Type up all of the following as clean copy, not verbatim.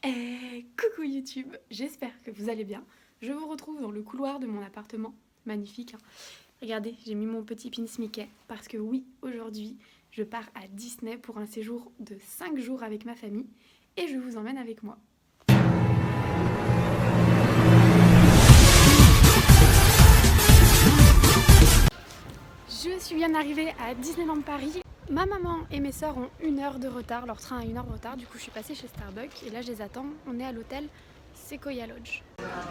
Coucou YouTube, j'espère que vous allez bien. Je vous retrouve dans le couloir de mon appartement, magnifique. Hein. Regardez, j'ai mis mon petit pins Mickey parce que oui, aujourd'hui, je pars à Disney pour un séjour de 5 jours avec ma famille et je vous emmène avec moi. Je suis bien arrivée à Disneyland Paris. Ma maman et mes sœurs ont 1 heure de retard, leur train a 1 heure de retard, du coup je suis passée chez Starbucks et là je les attends, on est à l'hôtel Sequoia Lodge.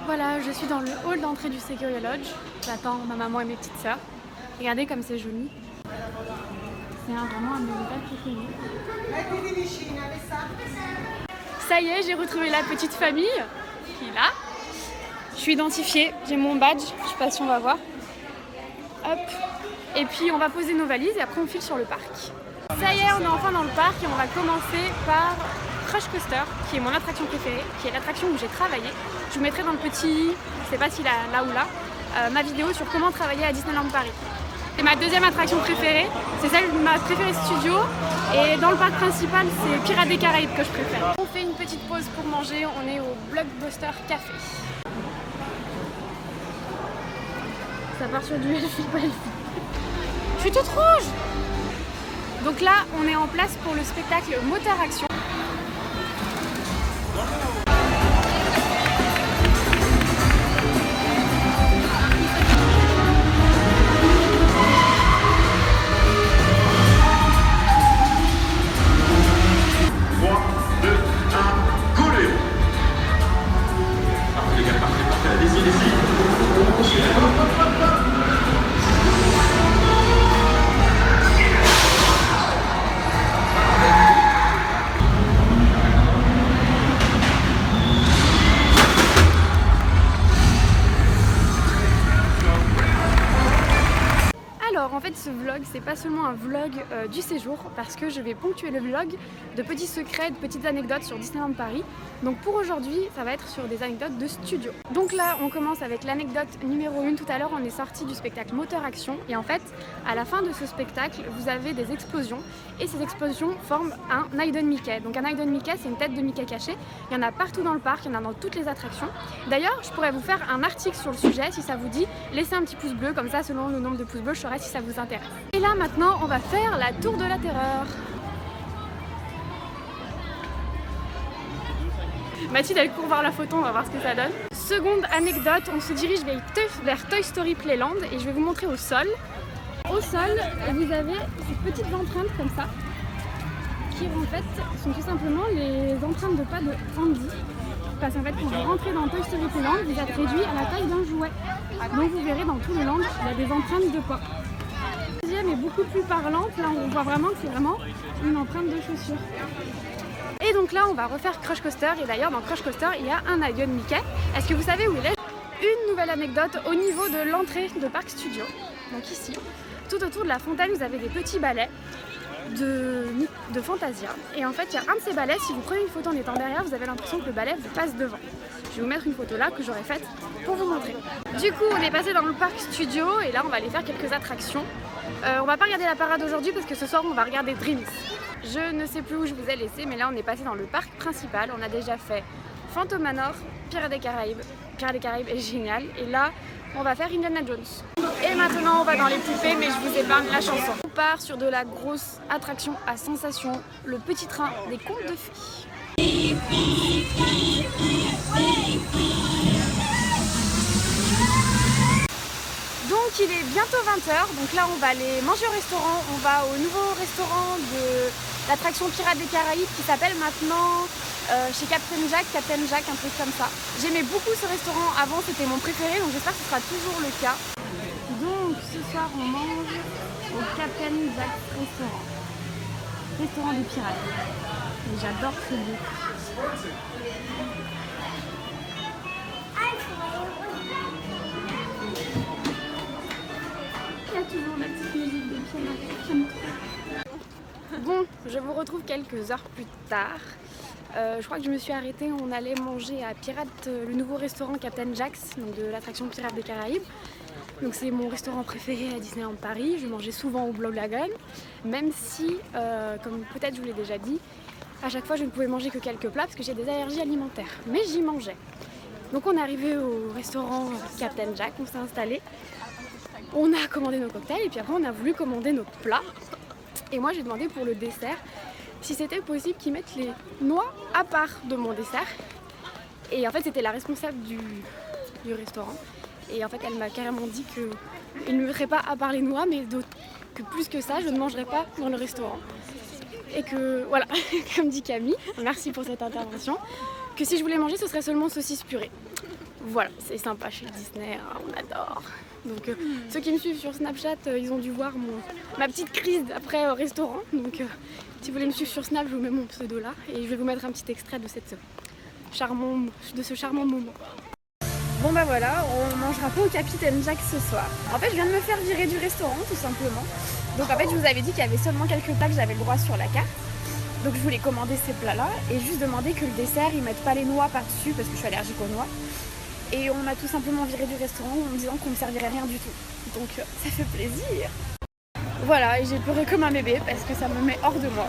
Voilà, je suis dans le hall d'entrée du Sequoia Lodge, j'attends ma maman et mes petites sœurs. Regardez comme c'est joli. C'est vraiment un de mes hôtels préférés. Ça y est, j'ai retrouvé la petite famille qui est là. Je suis identifiée, j'ai mon badge, je sais pas si on va voir. Hop. Et puis on va poser nos valises et après on file sur le parc. Ça y est, on est enfin dans le parc et on va commencer par Crush Coaster, qui est mon attraction préférée, qui est l'attraction où j'ai travaillé. Je vous mettrai dans le petit, je sais pas si là ou là, ma vidéo sur comment travailler à Disneyland Paris. C'est ma deuxième attraction préférée, c'est celle de ma préférée studio. Et dans le parc principal, c'est Pirates des Caraïbes que je préfère. On fait une petite pause pour manger, on est au Blockbuster Café. Ça part sur du Elfie. Je suis toute rouge! Donc là, on est en place pour le spectacle Moteur Action. Alors en fait ce vlog c'est pas seulement un vlog du séjour parce que je vais ponctuer le vlog de petits secrets, de petites anecdotes sur Disneyland Paris. Donc pour aujourd'hui ça va être sur des anecdotes de studio. Donc là on commence avec l'anecdote numéro 1. Tout à l'heure on est sorti du spectacle Moteur Action et en fait à la fin de ce spectacle vous avez des explosions et ces explosions forment un Hidden Mickey. Donc un Hidden Mickey c'est une tête de Mickey cachée. Il y en a partout dans le parc, il y en a dans toutes les attractions. D'ailleurs je pourrais vous faire un article sur le sujet si ça vous dit. Laissez un petit pouce bleu comme ça selon le nombre de pouces bleus je saurai si ça vous intéresse. Et là maintenant on va faire la tour de la terreur. Mathilde elle court voir la photo, on va voir ce que ça donne. Seconde anecdote, on se dirige vers Toy Story Playland et je vais vous montrer au sol. Au sol vous avez ces petites empreintes comme ça qui en fait sont tout simplement les empreintes de pas de Andy. Parce qu'en fait quand vous rentrez dans Toy Story Playland vous êtes réduit à la taille d'un jouet. Donc vous verrez dans tout le land il y a des empreintes de pas. La deuxième est beaucoup plus parlante, là on voit vraiment que c'est vraiment une empreinte de chaussure. Et donc là on va refaire Crush Coaster et d'ailleurs dans Crush Coaster il y a un Hidden Mickey. Est-ce que vous savez où il est? Une nouvelle anecdote au niveau de l'entrée de Parc Studio. Donc ici, tout autour de la fontaine vous avez des petits balais de Fantasia. Et en fait il y a un de ces balais, si vous prenez une photo en étant derrière vous avez l'impression que le balai vous passe devant. Je vais vous mettre une photo là que j'aurais faite pour vous montrer. Du coup on est passé dans le Parc Studio et là on va aller faire quelques attractions. On va pas regarder la parade aujourd'hui parce que ce soir on va regarder Dreams. Je ne sais plus où je vous ai laissé mais là on est passé dans le parc principal. On a déjà fait Phantom Manor, Pirates des Caraïbes. Pirates des Caraïbes est génial et là on va faire Indiana Jones. Et maintenant on va dans les poupées mais je vous épargne la chanson. On part sur de la grosse attraction à sensation, le petit train des contes de fées. Donc il est bientôt 20h, donc là on va aller manger au restaurant, on va au nouveau restaurant de l'attraction Pirates des Caraïbes qui s'appelle maintenant chez Captain Jack, un truc comme ça. J'aimais beaucoup ce restaurant avant, c'était mon préféré, donc j'espère que ce sera toujours le cas. Donc ce soir on mange au Captain Jack restaurant des pirates. Et j'adore ce lieu. Il y a toujours la petite musique de piano. Bon, je vous retrouve quelques heures plus tard. Je crois que je me suis arrêtée, on allait manger à Pirates, le nouveau restaurant Captain Jack's, donc de l'attraction Pirates des Caraïbes. Donc c'est mon restaurant préféré à Disneyland Paris, je mangeais souvent au Blue Lagoon, même si, comme peut-être je vous l'ai déjà dit, à chaque fois je ne pouvais manger que quelques plats parce que j'ai des allergies alimentaires. Mais j'y mangeais. Donc on est arrivé au restaurant Captain Jack, on s'est installé. On a commandé nos cocktails et puis après on a voulu commander nos plats. Et moi j'ai demandé pour le dessert si c'était possible qu'ils mettent les noix à part de mon dessert. Et en fait c'était la responsable du restaurant. Et en fait elle m'a carrément dit qu'ils ne mettraient pas à part les noix, mais que plus que ça je ne mangerais pas dans le restaurant. Et que voilà, comme dit Camille, merci pour cette intervention, que si je voulais manger ce serait seulement saucisse purée. Voilà, c'est sympa chez Disney, hein, on adore. Donc ceux qui me suivent sur Snapchat, ils ont dû voir ma petite crise après au restaurant. Donc si vous voulez me suivre sur Snap, je vous mets mon pseudo là et je vais vous mettre un petit extrait de ce charmant moment. Bon bah voilà, on mangera pas au Captain Jack ce soir. En fait je viens de me faire virer du restaurant tout simplement. Donc en fait je vous avais dit qu'il y avait seulement quelques plats que j'avais le droit sur la carte. Donc je voulais commander ces plats là et juste demander que le dessert ils mettent pas les noix par dessus parce que je suis allergique aux noix. Et on m'a tout simplement viré du restaurant en me disant qu'on me servirait rien du tout. Donc ça fait plaisir. Voilà, et j'ai pleuré comme un bébé parce que ça me met hors de moi.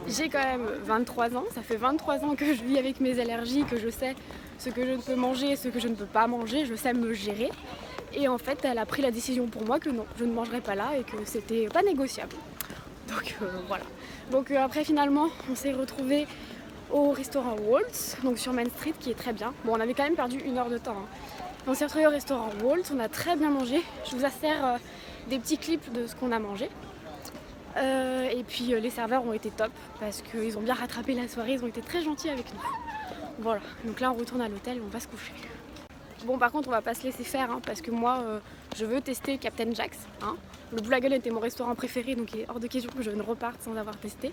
J'ai quand même 23 ans, ça fait 23 ans que je vis avec mes allergies, que je sais ce que je ne peux manger et ce que je ne peux pas manger, je sais me gérer. Et en fait, elle a pris la décision pour moi que non, je ne mangerai pas là et que c'était pas négociable. Donc voilà. Donc après finalement, on s'est retrouvés au restaurant Waltz, donc sur Main Street, qui est très bien. Bon, on avait quand même perdu 1 heure de temps. Hein. On s'est retrouvés au restaurant Waltz, on a très bien mangé. Je vous insère des petits clips de ce qu'on a mangé. Et puis les serveurs ont été top parce qu'ils ont bien rattrapé la soirée, ils ont été très gentils avec nous. Voilà, donc là on retourne à l'hôtel et on va se coucher. Bon par contre on va pas se laisser faire hein, parce que moi je veux tester Captain Jack's. Hein. Le Blue Lagoon était mon restaurant préféré donc il est hors de question que je ne reparte sans avoir testé.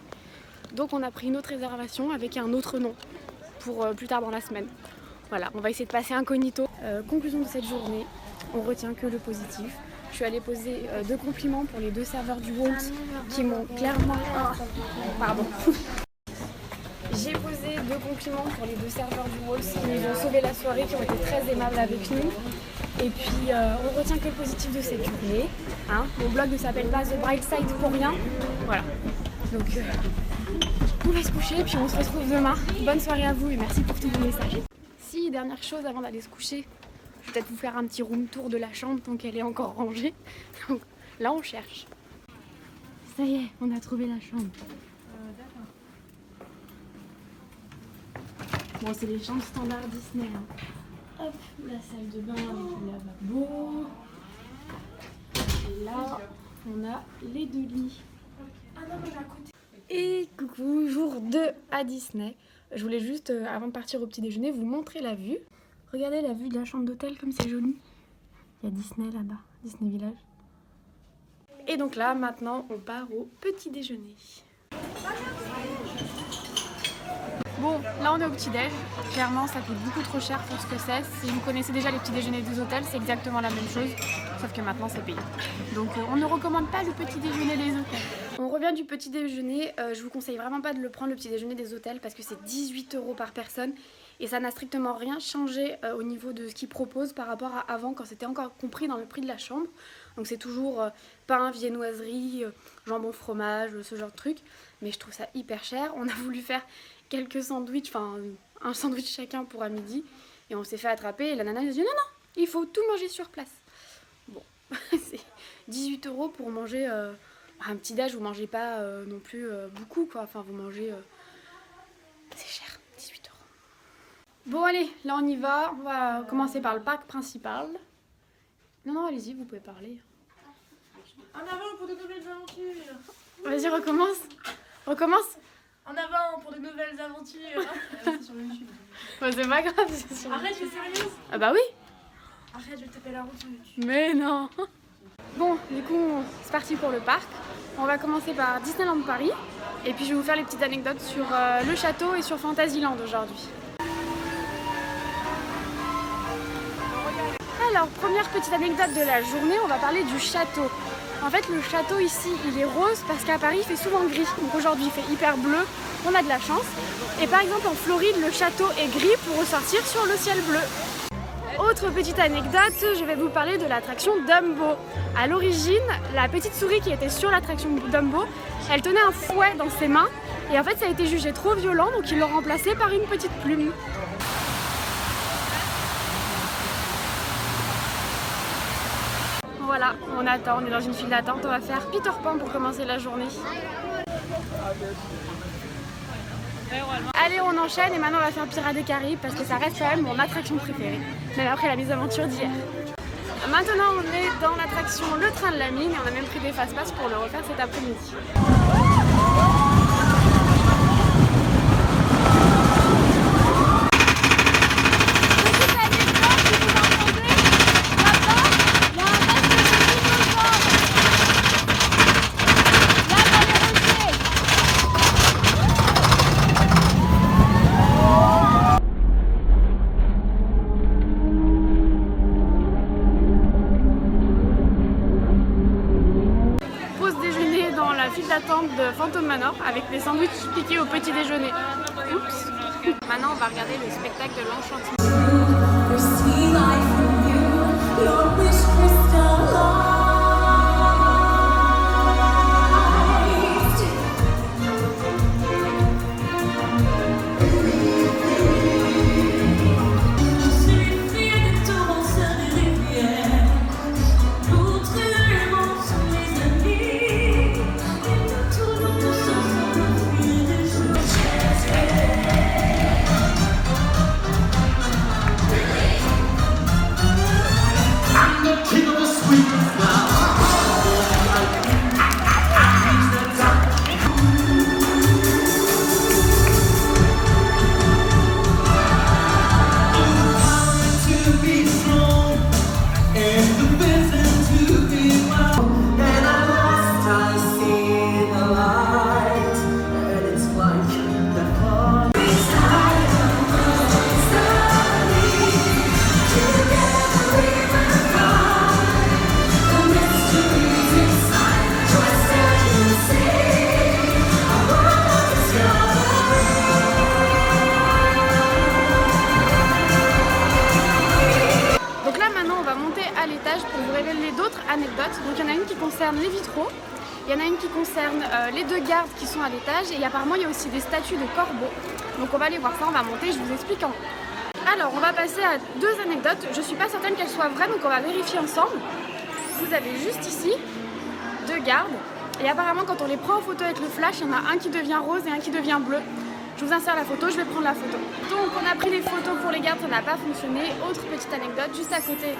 Donc on a pris une autre réservation avec un autre nom pour plus tard dans la semaine. Voilà, on va essayer de passer incognito. Conclusion de cette journée, on retient que le positif. Je suis allée poser 2 compliments pour les 2 serveurs du Waltz qui m'ont clairement... Pardon. J'ai posé 2 compliments pour les 2 serveurs du Waltz qui nous ont sauvé la soirée, qui ont été très aimables avec nous. Et puis on retient que le positif de cette journée. Hein. Mon blog ne s'appelle pas The Bright Side pour rien. Voilà. Donc on va se coucher et puis on se retrouve demain. Bonne soirée à vous et merci pour tous vos messages. Si, dernière chose avant d'aller se coucher. Je vais peut-être vous faire un petit room tour de la chambre tant qu'elle est encore rangée. Donc là on cherche. Ça y est, on a trouvé la chambre. Bon, c'est les chambres standards Disney. Hein. Hop, la salle de bain avec le lavabo. Et là, on a les 2 lits. Et coucou, jour 2 à Disney. Je voulais juste, avant de partir au petit déjeuner, vous montrer la vue. Regardez la vue de la chambre d'hôtel comme c'est joli. Il y a Disney là-bas, Disney Village. Et donc là, maintenant, on part au petit déjeuner. Bon, là on est au petit-déj. Clairement, ça coûte beaucoup trop cher pour ce que c'est. Si vous connaissez déjà les petits déjeuners des hôtels, c'est exactement la même chose, sauf que maintenant c'est payé. Donc on ne recommande pas le petit déjeuner des hôtels. On revient du petit déjeuner. Je vous conseille vraiment pas de le prendre le petit déjeuner des hôtels parce que c'est 18 € par personne. Et ça n'a strictement rien changé au niveau de ce qu'ils proposent par rapport à avant quand c'était encore compris dans le prix de la chambre. Donc c'est toujours pain, viennoiserie, jambon, fromage, ce genre de truc. Mais je trouve ça hyper cher. On a voulu faire quelques sandwichs, enfin un sandwich chacun pour à midi. Et on s'est fait attraper et la nana nous a dit non, non, il faut tout manger sur place. Bon, c'est 18 € pour manger un petit déj, vous mangez pas non plus beaucoup quoi. Enfin vous mangez... c'est cher. Bon allez, là on y va, on va commencer par le parc principal. Non, allez-y, vous pouvez parler. En avant pour de nouvelles aventures. Vas-y, recommence. Recommence. En avant pour de nouvelles aventures. C'est sur YouTube. Bah, c'est pas grave, c'est sur... Arrête, je suis sérieuse. Ah bah oui. Arrête, je vais taper la route sur YouTube. Mais non. Bon, du coup, c'est parti pour le parc. On va commencer par Disneyland Paris. Et puis je vais vous faire les petites anecdotes sur le château et sur Fantasyland aujourd'hui. Alors, première petite anecdote de la journée, on va parler du château. En fait, le château ici, il est rose parce qu'à Paris, il fait souvent gris. Donc aujourd'hui, il fait hyper bleu, on a de la chance. Et par exemple, en Floride, le château est gris pour ressortir sur le ciel bleu. Autre petite anecdote, je vais vous parler de l'attraction Dumbo. À l'origine, la petite souris qui était sur l'attraction Dumbo, elle tenait un fouet dans ses mains Et en fait ça a été jugé trop violent, donc ils l'ont remplacé par une petite plume. Voilà, on attend, on est dans une file d'attente, on va faire Peter Pan pour commencer la journée. Allez, on enchaîne et maintenant on va faire Pirates des Caraïbes parce que ça reste quand même mon attraction préférée, même après la mésaventure d'hier. Maintenant on est dans l'attraction Le Train de la Mine et on a même pris des fast-pass pour le refaire cet après-midi. D'attente de Phantom Manor avec des sandwichs piqués au petit déjeuner. Oups. Maintenant on va regarder le spectacle de l'Enchantement. Pour vous révéler d'autres anecdotes. Donc il y en a une qui concerne les vitraux, il y en a une qui concerne les deux gardes qui sont à l'étage et apparemment il y a aussi des statues de corbeaux. Donc on va aller voir ça, on va monter, je vous explique en. Alors on va passer à deux anecdotes, je suis pas certaine qu'elles soient vraies donc on va vérifier ensemble. Vous avez juste ici deux gardes et apparemment quand on les prend en photo avec le flash, il y en a un qui devient rose et un qui devient bleu. Je vous insère la photo, je vais prendre la photo. Donc on a pris les photos pour les gardes, ça n'a pas fonctionné. Autre petite anecdote, juste à côté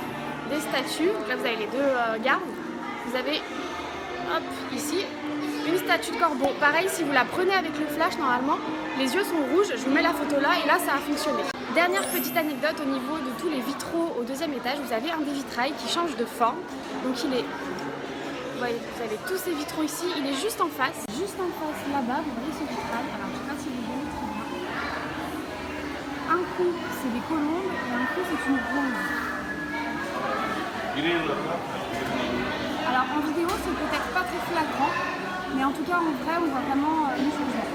des statues, donc là vous avez les deux gardes, vous avez hop, ici une statue de corbeau. Pareil, si vous la prenez avec le flash, normalement les yeux sont rouges, je vous mets la photo là et là ça a fonctionné. Dernière petite anecdote au niveau de tous les vitraux au deuxième étage, vous avez un des vitrails qui change de forme, donc il est, vous voyez, vous avez tous ces vitraux ici, il est juste en face là-bas, vous voyez ce vitrail, alors je sais pas si vous voyez très bien. Un coup c'est des colombes et un coup c'est une ronde. Alors en vidéo c'est peut-être pas très flagrant, mais en tout cas en vrai on voit vraiment les changements.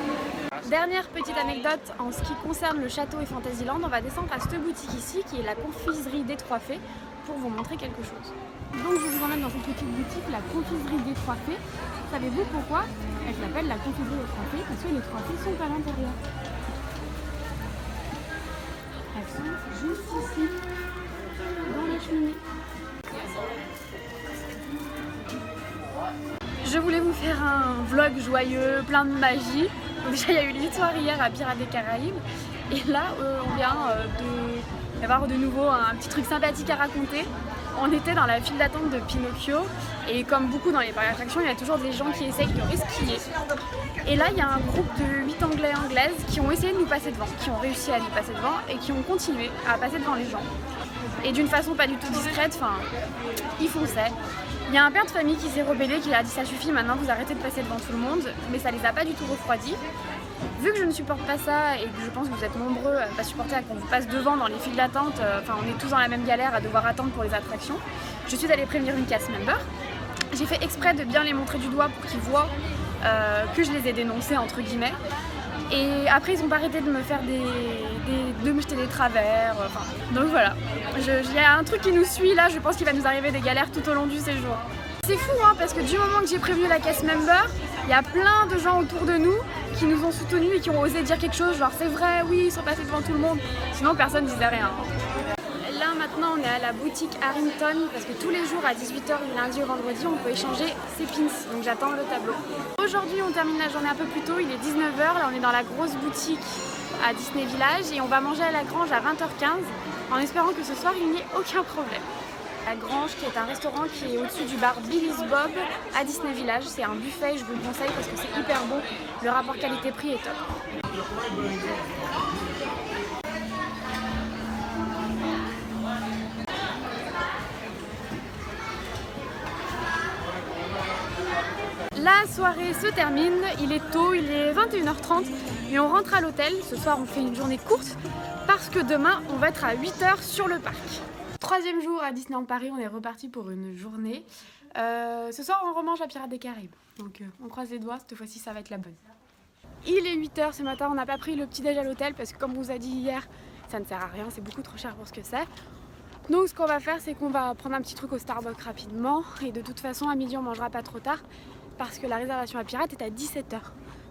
Dernière petite anecdote en ce qui concerne le château et Fantasyland, on va descendre à cette boutique ici qui est la confiserie des Trois Fées pour vous montrer quelque chose. Donc je vous emmène dans cette petite boutique, la confiserie des Trois Fées. Savez-vous pourquoi elle s'appelle la confiserie des Trois Fées? Parce que les Trois Fées sont à l'intérieur. Elles sont juste ici, dans la cheminée. Je voulais vous faire un vlog joyeux, plein de magie. Donc déjà il y a eu l'histoire hier à Pirates des Caraïbes et là on vient d'avoir de nouveau un petit truc sympathique à raconter. On était dans la file d'attente de Pinocchio et comme beaucoup dans les parcs d'attractions, il y a toujours des gens qui essayent de risquer. Et là il y a un groupe de 8 Anglais et Anglaises qui ont essayé de nous passer devant, qui ont réussi à nous passer devant et qui ont continué à passer devant les gens. Et d'une façon pas du tout discrète, enfin, ils fonçaient. Il y a un père de famille qui s'est rebellé, qui a dit ça suffit, maintenant vous arrêtez de passer devant tout le monde, mais ça les a pas du tout refroidis. Vu que je ne supporte pas ça et que je pense que vous êtes nombreux à ne pas supporter qu'on vous passe devant dans les files d'attente, enfin on est tous dans la même galère à devoir attendre pour les attractions, je suis allée prévenir une cast member. J'ai fait exprès de bien les montrer du doigt pour qu'ils voient que je les ai dénoncés entre guillemets. Et après ils ont pas arrêté de me faire de me jeter des travers, enfin, donc voilà. Il y a un truc qui nous suit là, je pense qu'il va nous arriver des galères tout au long du séjour. C'est fou hein, parce que du moment que j'ai prévenu la cast member, il y a plein de gens autour de nous qui nous ont soutenus et qui ont osé dire quelque chose, genre c'est vrai, oui, ils sont passés devant tout le monde. Sinon personne disait rien. Là maintenant on est à la boutique Harrington parce que tous les jours à 18h du lundi au vendredi on peut échanger ses pins, donc j'attends le tableau. Aujourd'hui on termine la journée un peu plus tôt, il est 19h, là on est dans la grosse boutique à Disney Village et on va manger à la Grange à 20h15 en espérant que ce soir il n'y ait aucun problème. La Grange qui est un restaurant qui est au-dessus du bar Billy's Bob à Disney Village, c'est un buffet, je vous le conseille parce que c'est hyper bon, le rapport qualité-prix est top. La soirée se termine, il est tôt, il est 21h30, mais on rentre à l'hôtel. Ce soir on fait une journée courte parce que demain on va être à 8h sur le parc. Troisième jour à Disneyland Paris, on est reparti pour une journée. Ce soir on remange à Pirates des Caraïbes, donc on croise les doigts, cette fois-ci ça va être la bonne. Il est 8h ce matin, on n'a pas pris le petit déj à l'hôtel parce que comme on vous a dit hier, ça ne sert à rien, c'est beaucoup trop cher pour ce que c'est. Donc ce qu'on va faire c'est qu'on va prendre un petit truc au Starbucks rapidement et de toute façon à midi on mangera pas trop tard. Parce que la réservation à Pirates est à 17h,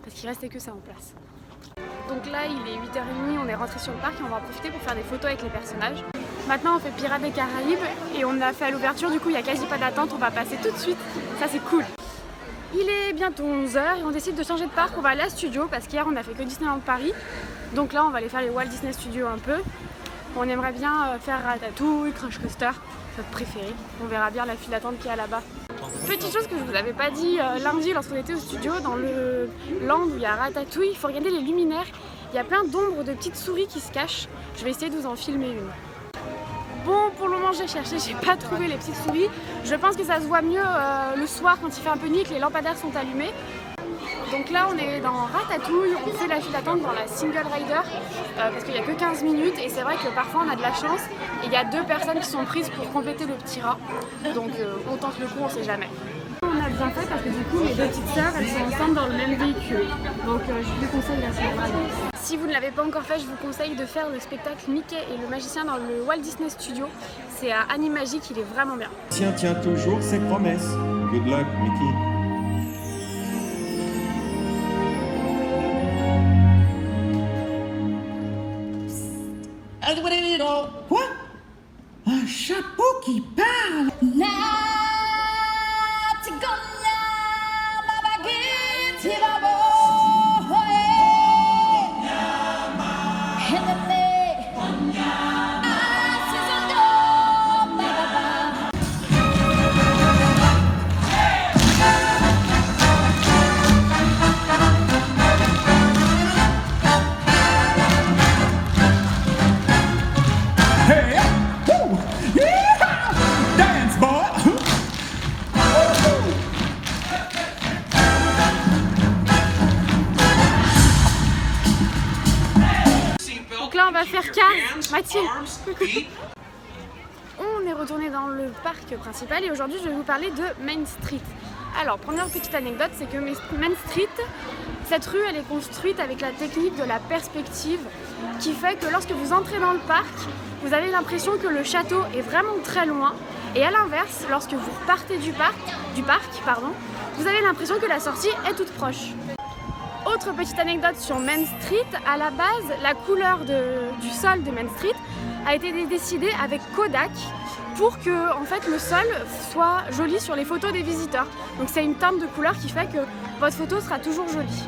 parce qu'il restait que ça en place. Donc là il est 8h30, on est rentré sur le parc et on va en profiter pour faire des photos avec les personnages. Maintenant on fait Pirates des Caraïbes et on a fait à l'ouverture, du coup il n'y a quasi pas d'attente, on va passer tout de suite, ça c'est cool. Il est bientôt 11h et on décide de changer de parc, on va aller à Studio parce qu'hier on a fait que Disneyland Paris. Donc là on va aller faire les Walt Disney Studios un peu. On aimerait bien faire Ratatouille, Crush Coaster, notre préféré. On verra bien la file d'attente qu'il y a là-bas. Petite chose que je vous avais pas dit lundi lorsqu'on était au studio, dans le land où il y a Ratatouille, il faut regarder les luminaires. Il y a plein d'ombres de petites souris qui se cachent. Je vais essayer de vous en filmer une. Bon, pour le moment j'ai cherché, j'ai pas trouvé les petites souris. Je pense que ça se voit mieux le soir quand il fait un peu nuit et que les lampadaires sont allumés. Donc là on est dans Ratatouille, on fait la file d'attente dans la Single Rider parce qu'il n'y a que 15 minutes et c'est vrai que parfois on a de la chance et il y a 2 personnes qui sont prises pour compléter le petit rat. Donc on tente le coup, on sait jamais. On a bien fait parce que du coup mes 2 petites sœurs elles sont ensemble dans le même véhicule. Donc je vous conseille la Single Rider. Si vous ne l'avez pas encore fait, je vous conseille de faire le spectacle Mickey et le magicien dans le Walt Disney Studio. C'est à Animagic, il est vraiment bien. Tiens toujours ses promesses. Good luck, Mickey. Quoi? Un chapeau qui parle? On va faire Cars, Mathilde. On est retourné dans le parc principal et aujourd'hui je vais vous parler de Main Street. Alors première petite anecdote, c'est que Main Street, cette rue elle est construite avec la technique de la perspective qui fait que lorsque vous entrez dans le parc, vous avez l'impression que le château est vraiment très loin et à l'inverse, lorsque vous repartez du parc, vous avez l'impression que la sortie est toute proche. Autre petite anecdote sur Main Street, à la base, la couleur du sol de Main Street a été décidée avec Kodak pour que en fait, le sol soit joli sur les photos des visiteurs. Donc c'est une teinte de couleur qui fait que votre photo sera toujours jolie.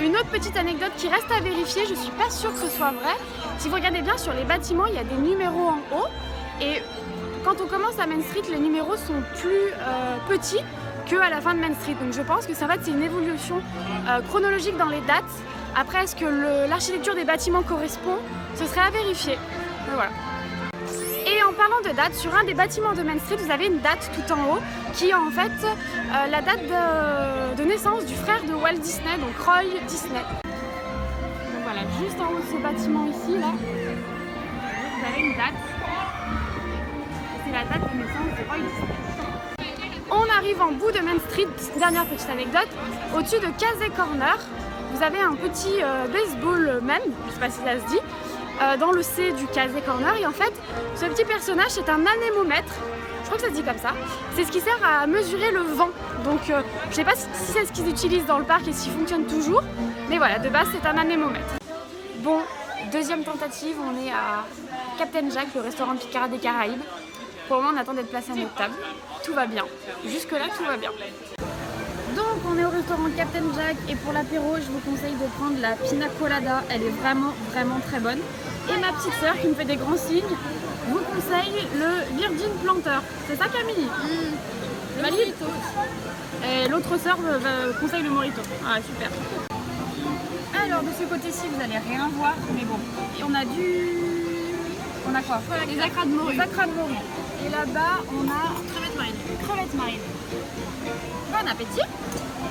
Une autre petite anecdote qui reste à vérifier, je ne suis pas sûre que ce soit vrai. Si vous regardez bien sur les bâtiments, il y a des numéros en haut et quand on commence à Main Street, les numéros sont plus petits qu'à la fin de Main Street. Donc je pense que ça va être une évolution chronologique dans les dates. Après, est-ce que l'architecture des bâtiments correspond? Ce serait à vérifier. Donc, voilà. Et en parlant de date, sur un des bâtiments de Main Street, vous avez une date tout en haut qui est en fait la date de naissance du frère de Walt Disney, donc Roy Disney. Donc voilà, juste en haut de ce bâtiment ici, là, vous avez une date. C'est la date de naissance de Roy Disney. On arrive en bout de Main Street, dernière petite anecdote, au-dessus de Casey Corner, vous avez un petit baseball man, je ne sais pas si ça se dit, dans le C du Casé Corner. Et en fait, ce petit personnage, c'est un anémomètre. Je crois que ça se dit comme ça. C'est ce qui sert à mesurer le vent. Donc, je sais pas si c'est ce qu'ils utilisent dans le parc et s'il fonctionne toujours. Mais voilà, de base, c'est un anémomètre. Bon, deuxième tentative, on est à Captain Jack, le restaurant Picard des Caraïbes. Pour le moment, on attend d'être placé à notre table. Tout va bien. Jusque-là, tout va bien. Donc, on est au restaurant Captain Jack et pour l'apéro, je vous conseille de prendre la Pina Colada. Elle est vraiment, vraiment très bonne. Et ma petite sœur qui me fait des grands signes, vous conseille le Virgin Planter. C'est ça, Camille? Le mojito. Et l'autre sœur conseille le Morito. Ah, super. Alors, de ce côté-ci, vous n'allez rien voir, mais bon. Et on a On a quoi? Les acras de morue. Les acras de morue. Et là-bas, on a Crevettes marines. crevettes marines. Bon appétit.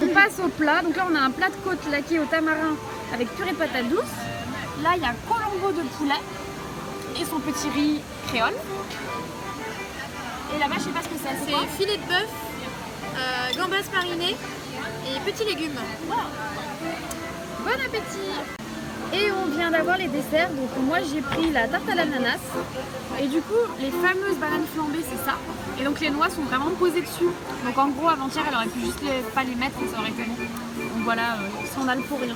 On passe au plat. Donc là, on a un plat de côte laquée au tamarin avec purée de patates douces. Là, il y a colombo de poulet et son petit riz créole. Et là-bas, je sais pas ce que c'est. C'est filet de bœuf, gambas marinées et petits légumes. Bon appétit. Et on vient d'avoir les desserts. Donc moi, j'ai pris la tarte à l'ananas. Et du coup, les fameuses bananes flambées, c'est ça. Et donc les noix sont vraiment posées dessus. Donc en gros, avant-hier, elle aurait pu juste pas les mettre et ça aurait été bon. Donc voilà, si on a le pour rien.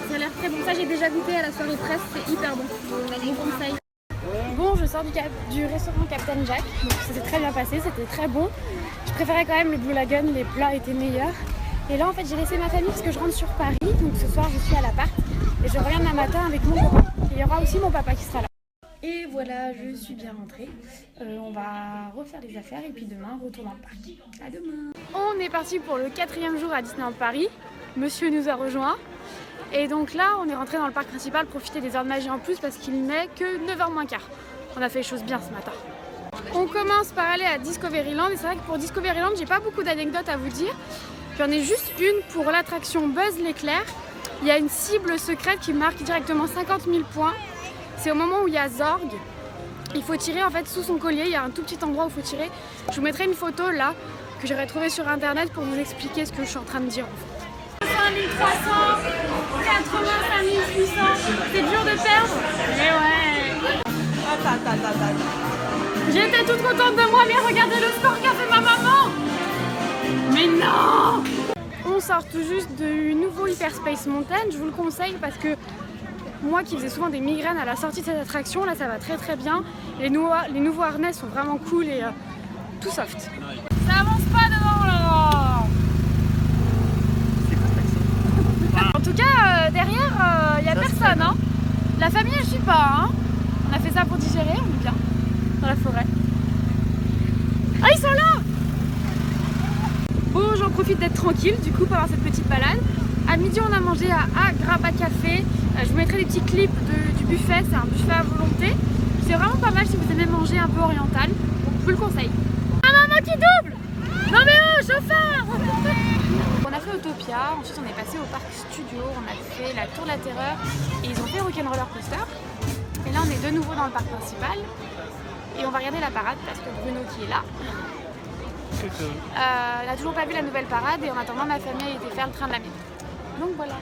Ça a l'air très bon. Ça, j'ai déjà goûté à la soirée presse. C'est hyper bon. Je vous conseille. Bon, je sors du restaurant Captain Jack. Donc ça s'est très bien passé, c'était très bon. Je préférais quand même le Blue Lagoon, les plats étaient meilleurs. Et là, en fait, j'ai laissé ma famille parce que je rentre sur Paris. Donc ce soir, je suis à l'appart. Et je reviens demain matin avec mon copain. Et il y aura aussi mon papa qui sera là. Et voilà, je suis bien rentrée. On va refaire les affaires et puis demain, retour dans le parc. À demain. On est parti pour le 4e jour à Disneyland Paris. Monsieur nous a rejoints. Et donc là, on est rentré dans le parc principal, profiter des heures de magie en plus parce qu'il n'est que 9h moins quart. On a fait les choses bien ce matin. On commence par aller à Discoveryland. Et c'est vrai que pour Discoveryland, j'ai pas beaucoup d'anecdotes à vous dire. J'en ai juste une pour l'attraction Buzz l'éclair. Il y a une cible secrète qui marque directement 50 000 points. C'est au moment où il y a Zorg. Il faut tirer en fait sous son collier. Il y a un tout petit endroit où il faut tirer. Je vous mettrai une photo là que j'aurais trouvée sur internet pour vous expliquer ce que je suis en train de dire en fait. 5300, 85 800. C'est dur de perdre. Mais ouais. J'étais toute contente de moi, mais regardez le score qu'a fait ma maman. Mais non! On sort tout juste du nouveau Hyperspace Mountain, je vous le conseille parce que moi qui faisais souvent des migraines à la sortie de cette attraction, là ça va très très bien. Les nouveaux harnais sont vraiment cool et tout soft. Ça avance pas devant là! En tout cas, derrière, il n'y a personne. Hein. La famille elle suit pas. Hein. On a fait ça pour digérer, on est bien dans la forêt. Ah, ils sont là! Bon, j'en profite d'être tranquille du coup pendant cette petite balade. À midi, on a mangé à Agrabah Café. Je vous mettrai des petits clips du buffet, c'est un buffet à volonté. C'est vraiment pas mal si vous aimez manger un peu oriental. Donc, je vous le conseille. Ah, maman qui double! Non mais oh, chauffeur! On a fait Autopia, ensuite on est passé au parc Studio, on a fait la Tour de la Terreur et ils ont fait Rock'n'Roller Coaster. Et là, on est de nouveau dans le parc principal et on va regarder la parade parce que Bruno qui est là. n'a toujours pas vu la nouvelle parade et en attendant ma famille a été faire le train de la mine. Donc voilà.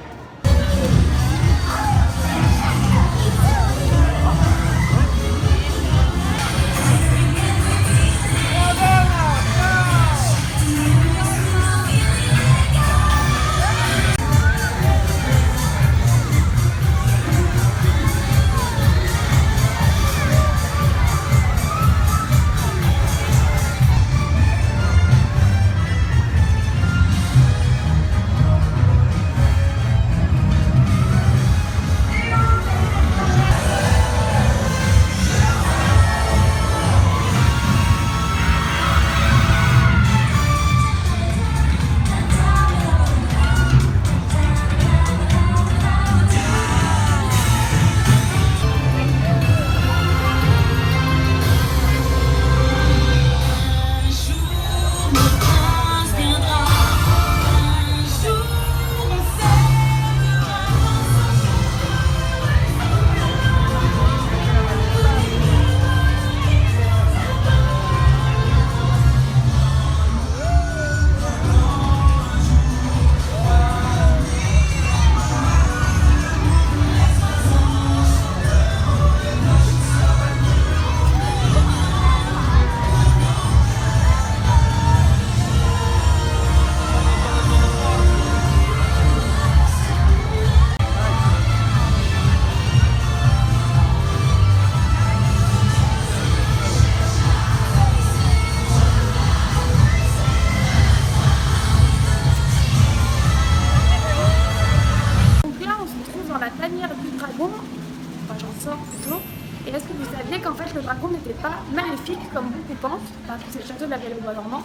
enfin j'en sors plutôt. Et est-ce que vous saviez qu'en fait le dragon n'était pas maléfique comme beaucoup pensent, parce que c'est le château de la Belle au Bois dormant,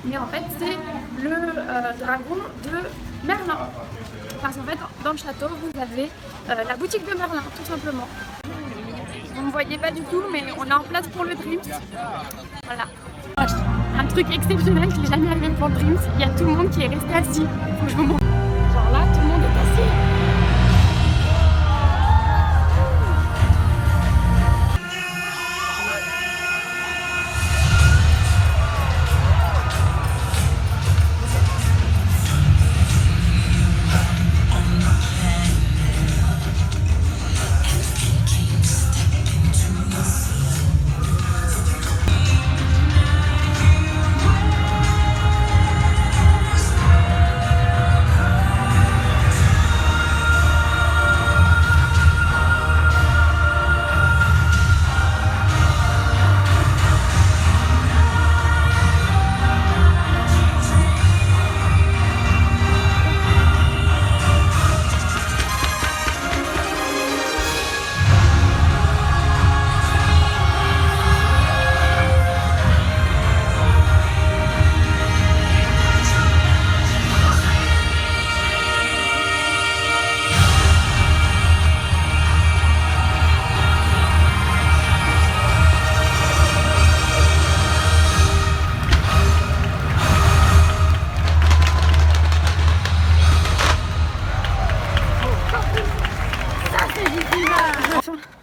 mais en fait c'est le dragon de Merlin. Parce qu'en fait dans le château vous avez la boutique de Merlin tout simplement. Vous ne me voyez pas du tout mais on est en place pour le Dreams. Voilà. Un truc exceptionnel, je l'ai jamais arrivé pour le Dreams, il y a tout le monde qui est resté assis. Faut que je vous montre. Genre là tout le monde est assis.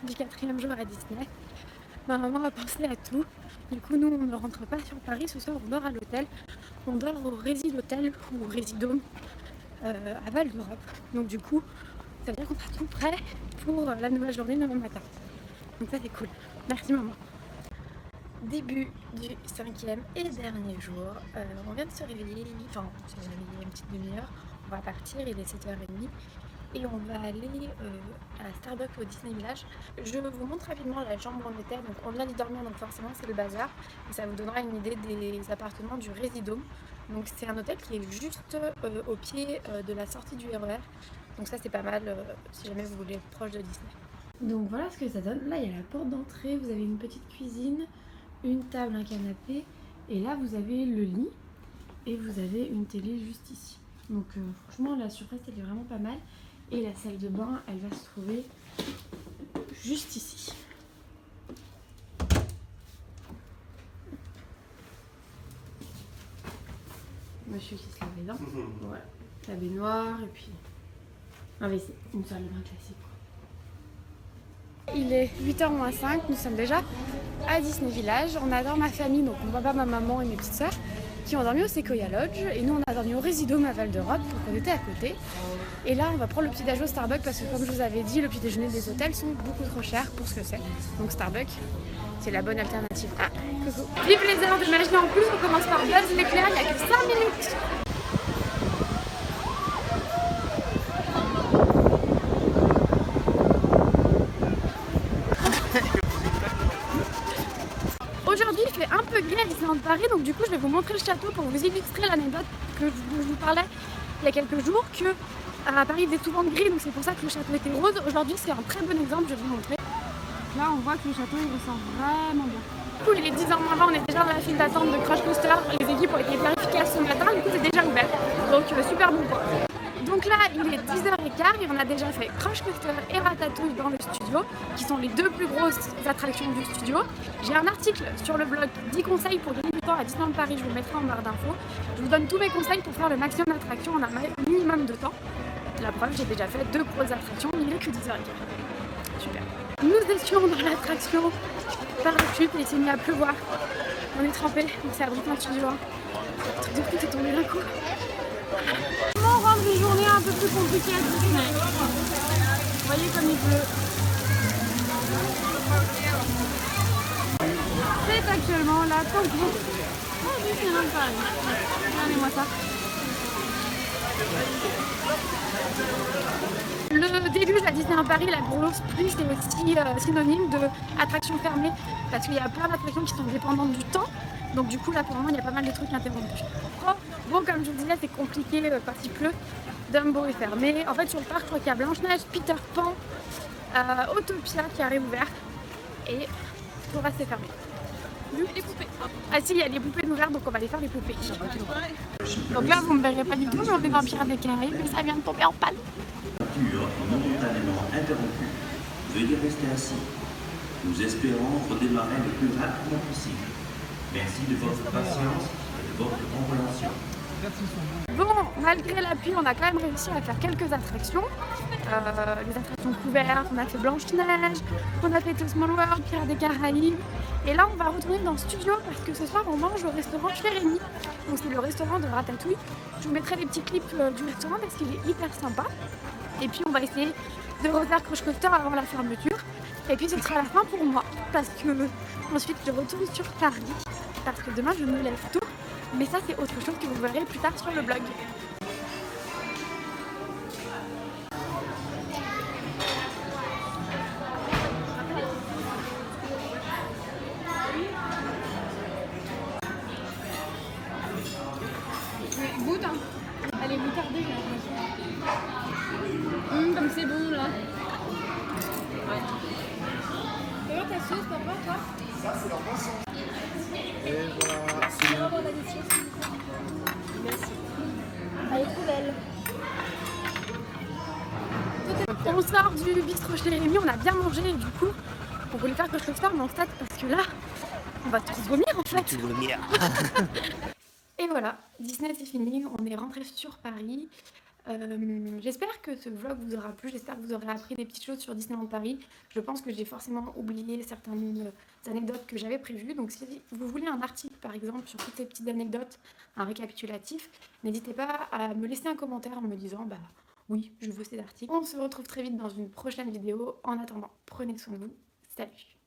Du 4e jour à Disney. Ma maman a pensé à tout. Du coup, nous, on ne rentre pas sur Paris. Ce soir, on dort à l'hôtel. On dort au Résid Hôtel ou au Résidome à Val d'Europe. Donc, du coup, ça veut dire qu'on sera tout prêt pour la nouvelle journée demain matin. Donc, ça, c'est cool. Merci, maman. Début du 5e et dernier jour. On vient de se réveiller. Enfin, on s'est réveillé une petite demi-heure. On va partir. Il est 7h30. Et on va aller à Starbucks au Disney Village. Je vous montre rapidement la chambre où on était. Donc on vient d'y dormir, donc forcément c'est le bazar. Et ça vous donnera une idée des appartements du Résidome. Donc c'est un hôtel qui est juste au pied de la sortie du RER. Donc ça c'est pas mal si jamais vous voulez être proche de Disney. Donc voilà ce que ça donne. Là il y a la porte d'entrée, vous avez une petite cuisine, une table, un canapé. Et là vous avez le lit et vous avez une télé juste ici. Donc franchement la surface elle est vraiment pas mal. Et la salle de bain, elle va se trouver juste ici. Monsieur qui se lave les dents. Voilà. La baignoire et puis un WC. Une salle de bain classique. Il est 8h moins 5, nous sommes déjà à Disney Village. On adore ma famille, donc mon papa, ma maman et mes petites sœurs qui ont dormi au Sequoia Lodge. Et nous on a dormi au Résidome à Val d'Europe, donc on était à côté. Et là on va prendre le petit déjeuner au Starbucks parce que comme je vous avais dit, le petit déjeuner des hôtels sont beaucoup trop chers pour ce que c'est. Donc Starbucks, c'est la bonne alternative. Ah, coucou. Vive les heures de magie en plus, on commence par Buzz l'éclair, il n'y a que 5 minutes. Aujourd'hui il fait un peu gris à Disneyland Paris, donc du coup je vais vous montrer le château pour vous illustrer l'anecdote que je vous parlais il y a quelques jours, que à Paris il est souvent gris, donc c'est pour ça que le château était rose. Aujourd'hui c'est un très bon exemple, je vais vous montrer. Là on voit que le château il ressort vraiment bien. Du coup il est 10h20, on est déjà dans la file d'attente de Crush Coaster, les équipes ont été bien efficaces ce matin, du coup c'est déjà ouvert, donc super bon point. Donc là il est 10h15 et on a déjà fait Crush Coaster et Ratatouille dans le studio, qui sont les deux plus grosses attractions du studio. J'ai un article sur le blog 10 conseils pour gagner du temps à Disneyland Paris, je vous le mettrai en barre d'infos. Je vous donne tous mes conseils pour faire le maximum d'attractions en un minimum de temps. La preuve, j'ai déjà fait 2 grosses attractions, il n'est que 10h15. Super. Nous étions dans l'attraction parachute et il s'est mis à pleuvoir. On est trempés, donc c'est abrité en studio. Le truc de fou est tombé d'un coup. Comment rendre les journées un peu plus compliquées à Disney? Vous voyez comme il pleut. C'est actuellement la tempête. Oh, Disneyland Paris. Regardez-moi ça. Le déluge à Disneyland Paris, la grosse pluie, c'est aussi synonyme d'attractions fermées parce qu'il y a plein d'attractions qui sont dépendantes du temps. Donc du coup là pour le moment il y a pas mal de trucs interrompus. Bon comme je vous disais c'est compliqué quand il pleut. Dumbo est fermé. En fait sur le parc je crois qu'il y a Blanche-Neige, Peter Pan, Autopia qui a réouvert et tout reste fermé. Les poupées. Ah si, il y a les poupées ouvertes, donc on va aller faire les poupées. Donc là, vous ne me verrez pas du tout, mais on est dans Pirates des Caraïbes, mais ça vient de tomber en panne. Momentanément interrompue. Veuillez rester assis. Nous espérons redémarrer le plus rapidement possible. Merci de votre patience et de votre compréhension. Bon, malgré la pluie, on a quand même réussi à faire quelques attractions. Les attractions couvertes, on a fait Blanche-Neige, on a fait The Small World, Pirates des Caraïbes. Et là, on va retourner dans le studio parce que ce soir, on mange au restaurant chez Rémi. Donc c'est le restaurant de Ratatouille. Je vous mettrai des petits clips du restaurant parce qu'il est hyper sympa. Et puis, on va essayer de refaire Crush Coaster avant la fermeture. Et puis, ce sera la fin pour moi parce que ensuite, je retourne sur Paris parce que demain, je me lève tôt. Mais ça, c'est autre chose que vous verrez plus tard sur le blog. Goûte, hein. Elle est moutardeuse, j'ai l'impression. Comme c'est bon là. Ouais. Et alors ta sauce, papa, toi? Ça, c'est leur poisson. Et voilà, c'est bon. Merci. Elle est trop belle. On sort du bistrot chez Rémi, on a bien mangé et du coup, on voulait faire quelque chose mais on stade parce que là, on va tous vomir en fait. Et voilà, Disney c'est fini, on est rentré sur Paris. J'espère que ce vlog vous aura plu, j'espère que vous aurez appris des petites choses sur Disneyland Paris. Je pense que j'ai forcément oublié certaines anecdotes que j'avais prévues. Donc si vous voulez un article par exemple sur toutes ces petites anecdotes, un récapitulatif, n'hésitez pas à me laisser un commentaire en me disant bah oui, je veux ces articles. On se retrouve très vite dans une prochaine vidéo. En attendant, prenez soin de vous. Salut!